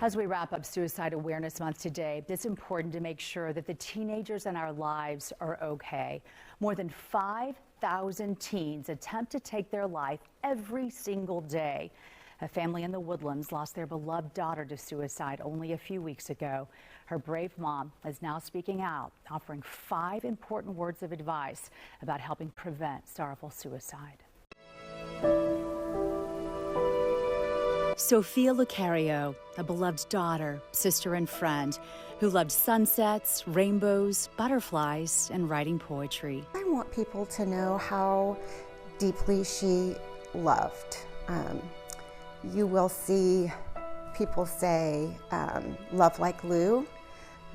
As we wrap up Suicide Awareness Month today, it's important to make sure that the teenagers in our lives are okay. More than 5,000 teens attempt to take their life every single day. A family in the Woodlands lost their beloved daughter to suicide only a few weeks ago. Her brave mom is now speaking out, offering 5 important words of advice about helping prevent sorrowful suicide. Sophia Lucario, a beloved daughter, sister, and friend who loved sunsets, rainbows, butterflies, and writing poetry. I want people to know how deeply she loved. You will see people say, love like Lou.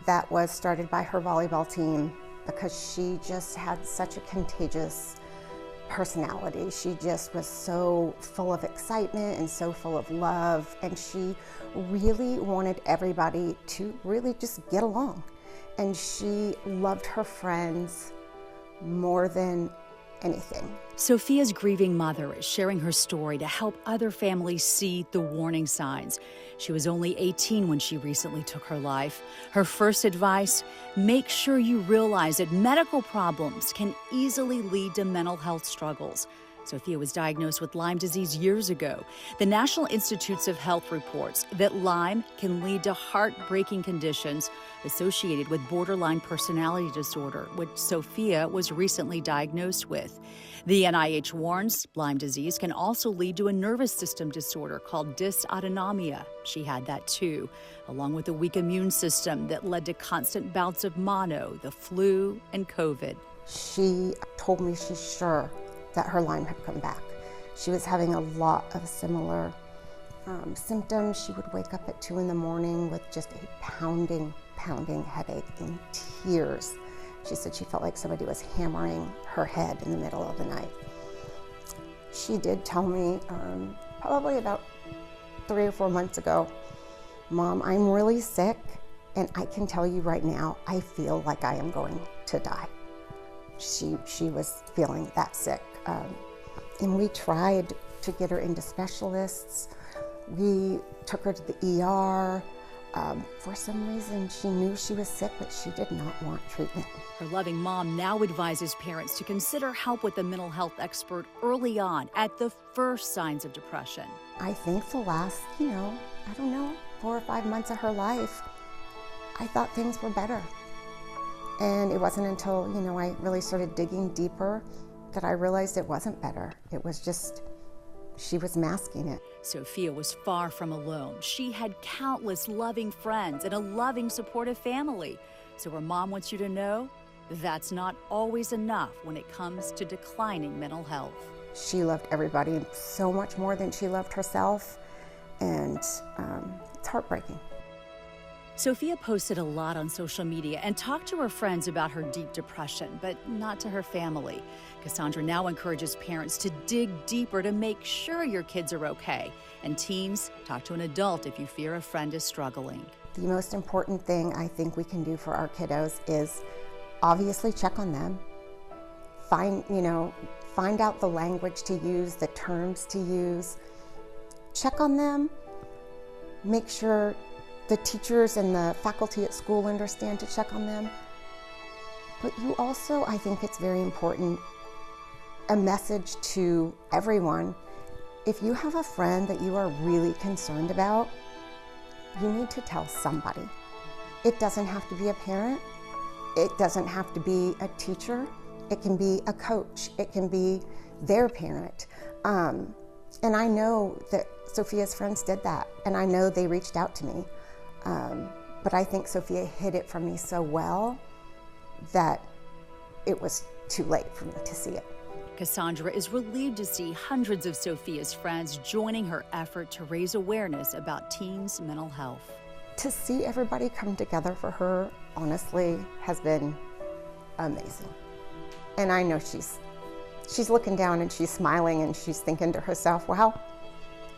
That was started by her volleyball team because she just had such a contagious personality. She just was so full of excitement and so full of love, and she really wanted everybody to really just get along. And she loved her friends more than anything. Sophia's grieving mother is sharing her story to help other families see the warning signs. She was only 18 when she recently took her life. Her first advice: make sure you realize that medical problems can easily lead to mental health struggles. Sophia was diagnosed with Lyme disease years ago. The National Institutes of Health reports that Lyme can lead to heartbreaking conditions associated with borderline personality disorder, which Sophia was recently diagnosed with. The NIH warns Lyme disease can also lead to a nervous system disorder called dysautonomia. She had that too, along with a weak immune system that led to constant bouts of mono, the flu, and COVID. She told me she's sure that her Lyme had come back. She was having a lot of similar symptoms. She would wake up at 2 in the morning with just a pounding headache in tears. She said she felt like somebody was hammering her head in the middle of the night. She did tell me probably about 3 or 4 months ago, Mom, I'm really sick, and I can tell you right now, I feel like I am going to die. She was feeling that sick. And we tried to get her into specialists. We took her to the ER. For some reason, she knew she was sick, but she did not want treatment. Her loving mom now advises parents to consider help with a mental health expert early on at the first signs of depression. I think the last, 4 or 5 months of her life, I thought things were better. And it wasn't until, I really started digging deeper that I realized it wasn't better. It was just, she was masking it. Sophia was far from alone. She had countless loving friends and a loving, supportive family. So her mom wants you to know that's not always enough when it comes to declining mental health. She loved everybody so much more than she loved herself, and it's heartbreaking. Sophia posted a lot on social media and talked to her friends about her deep depression, but not to her family. Cassandra now encourages parents to dig deeper to make sure your kids are okay. And teens, talk to an adult if you fear a friend is struggling. The most important thing I think we can do for our kiddos is obviously check on them. Find out the language to use, the terms to use. Check on them. Make sure the teachers and the faculty at school understand to check on them. But you also, I think it's very important, a message to everyone. If you have a friend that you are really concerned about, you need to tell somebody. It doesn't have to be a parent. It doesn't have to be a teacher. It can be a coach. It can be their parent. And I know that Sophia's friends did that, and I know they reached out to me. But I think Sophia hid it from me so well that it was too late for me to see it. Cassandra is relieved to see hundreds of Sophia's friends joining her effort to raise awareness about teens' mental health. To see everybody come together for her, honestly, has been amazing. And I know she's looking down and she's smiling and she's thinking to herself, wow,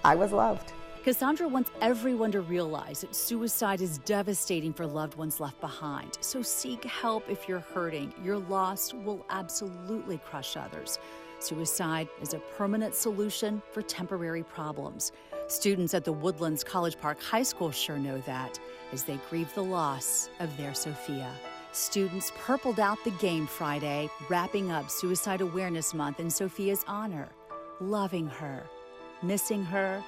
I was loved. Cassandra wants everyone to realize that suicide is devastating for loved ones left behind. So seek help if you're hurting. Your loss will absolutely crush others. Suicide is a permanent solution for temporary problems. Students at the Woodlands College Park High School sure know that as they grieve the loss of their Sophia. Students purpled out the game Friday, wrapping up Suicide Awareness Month in Sophia's honor, loving her, missing her,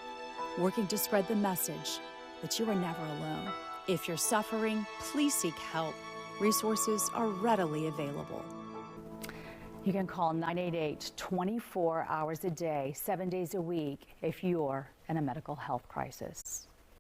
working to spread the message that you are never alone. If you're suffering, please seek help. Resources are readily available. You can call 988 24 hours a day, 7 days a week if you're in a medical health crisis.